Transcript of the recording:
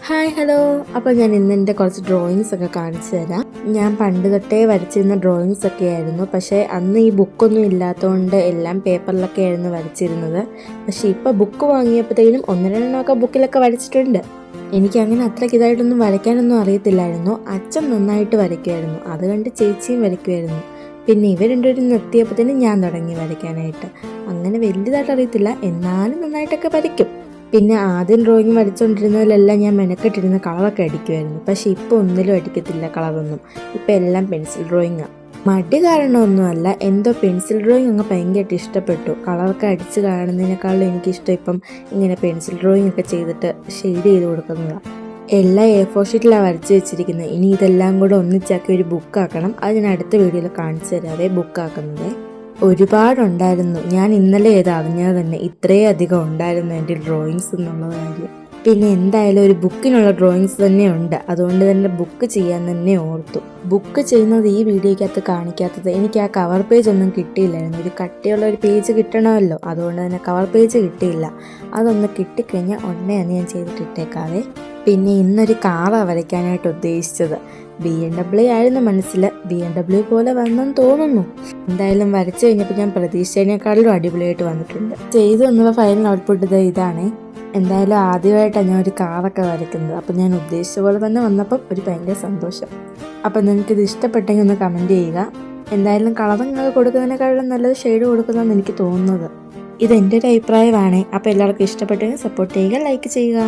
Hi hello. അപ്പോൾ ഞാൻ ഇന്നെൻ്റെ കുറച്ച് ഡ്രോയിങ്സ് ഒക്കെ കാണിച്ചു തരാം. ഞാൻ പണ്ട് തൊട്ടേ വരച്ചിരുന്ന ഡ്രോയിങ്സ് ഒക്കെ ആയിരുന്നു. പക്ഷേ അന്ന് ഈ ബുക്കൊന്നും ഇല്ലാത്തതുകൊണ്ട് എല്ലാം പേപ്പറിലൊക്കെ ആയിരുന്നു വരച്ചിരുന്നത്. പക്ഷേ ഇപ്പോൾ ബുക്ക് വാങ്ങിയപ്പോഴത്തേനും ഒന്ന് രണ്ടെണ്ണമൊക്കെ ബുക്കിലൊക്കെ വരച്ചിട്ടുണ്ട്. എനിക്ക് അങ്ങനെ അത്രയ്ക്ക് ഇതായിട്ടൊന്നും വരയ്ക്കാനൊന്നും അറിയത്തില്ലായിരുന്നു. അച്ഛൻ നന്നായിട്ട് വരയ്ക്കുമായിരുന്നു, അത് കണ്ട് ചേച്ചിയും വരയ്ക്കുമായിരുന്നു. പിന്നെ ഇവർ രണ്ടുപേരും നിർത്തിയപ്പോഴത്തേനും ഞാൻ തുടങ്ങി വരയ്ക്കാനായിട്ട്. അങ്ങനെ വലിയതായിട്ട് അറിയത്തില്ല, എന്നാലും നന്നായിട്ടൊക്കെ വരയ്ക്കും. പിന്നെ ആദ്യം ഡ്രോയിങ് വരച്ചുകൊണ്ടിരുന്നതിലെല്ലാം ഞാൻ മെനക്കെട്ടിരുന്ന കളറൊക്കെ അടിക്കുമായിരുന്നു. പക്ഷേ ഇപ്പോൾ ഒന്നിലും അടിക്കത്തില്ല കളറൊന്നും. ഇപ്പം എല്ലാം പെൻസിൽ ഡ്രോയിങ്ങാണ്. മടി കാരണമൊന്നുമല്ല, എന്തോ പെൻസിൽ ഡ്രോയിങ് അങ്ങ് ഭയങ്കരമായിട്ട് ഇഷ്ടപ്പെട്ടു. കളറൊക്കെ അടിച്ച് കാണുന്നതിനേക്കാളും എനിക്കിഷ്ടം ഇപ്പം ഇങ്ങനെ പെൻസിൽ ഡ്രോയിങ് ഒക്കെ ചെയ്തിട്ട് ഷെയ്ഡ് ചെയ്ത് കൊടുക്കുന്നതാണ്. എല്ലാം A4 ഷീറ്റിലാണ് വരച്ച് വെച്ചിരിക്കുന്നത്. ഇനി ഇതെല്ലാം കൂടെ ഒന്നിച്ചാക്കി ഒരു ബുക്കാക്കണം. അത് ഞാൻ അടുത്ത വീഡിയോയിൽ കാണിച്ചു തരാവേ ബുക്കാക്കുന്നത്. ഒരുപാടുണ്ടായിരുന്നു. ഞാൻ ഇന്നലെ അറിഞ്ഞത് തന്നെ ഇത്രയും അധികം ഉണ്ടായിരുന്നു എൻ്റെ ഡ്രോയിങ്സ് എന്നുള്ള കാര്യം. പിന്നെ എന്തായാലും ഒരു ബുക്കിനുള്ള ഡ്രോയിങ്സ് തന്നെ ഉണ്ട്, അതുകൊണ്ട് തന്നെ ബുക്ക് ചെയ്യാൻ തന്നെ ഓർത്തു. ബുക്ക് ചെയ്യുന്നത് ഈ വീഡിയോയ്ക്കകത്ത് കാണിക്കാത്തത്, എനിക്ക് ആ കവർ പേജ് ഒന്നും കിട്ടിയില്ലായിരുന്നു. ഒരു കട്ടിയുള്ള ഒരു പേജ് കിട്ടണമല്ലോ, അതുകൊണ്ട് തന്നെ കവർ പേജ് കിട്ടിയില്ല. അതൊന്ന് കിട്ടിക്കഴിഞ്ഞാൽ ഉടനെ തന്നെ ഞാൻ ചെയ്തിട്ടിട്ടേക്കാവേ. പിന്നെ ഇന്നൊരു കാറാണ് വരയ്ക്കാനായിട്ട് ഉദ്ദേശിച്ചത്. BMW ആയിരുന്നു മനസ്സിൽ. BMW പോലെ വന്നെന്ന് തോന്നുന്നു. എന്തായാലും വരച്ചു കഴിഞ്ഞപ്പോൾ ഞാൻ പ്രതീക്ഷിച്ചതിനേക്കാളും അടിപൊളിയായിട്ട് വന്നിട്ടുണ്ട്. ചെയ്തു വന്നപ്പോൾ ഫൈനൽ ഔട്ട്പുട്ട് ഇതാണ്. എന്തായാലും ആദ്യമായിട്ടാണ് ഞാൻ ഒരു കാറൊക്കെ വരയ്ക്കുന്നത്. അപ്പം ഞാൻ ഉദ്ദേശിച്ച പോലെ തന്നെ വന്നപ്പം ഒരു ഭയങ്കര സന്തോഷം. അപ്പം നിങ്ങൾക്കിത് ഇഷ്ടപ്പെട്ടെങ്കിൽ ഒന്ന് കമൻറ്റ് ചെയ്യുക. എന്തായാലും കളറിങ് കൊടുക്കുന്നതിനേക്കാളും നല്ലത് ഷെയ്ഡ് കൊടുക്കുന്നതെന്ന് എനിക്ക് തോന്നുന്നത്. ഇതെൻ്റെ ഒരു അഭിപ്രായമാണ്. അപ്പോൾ എല്ലാവർക്കും ഇഷ്ടപ്പെട്ടെങ്കിൽ സപ്പോർട്ട് ചെയ്യുക, ലൈക്ക് ചെയ്യുക.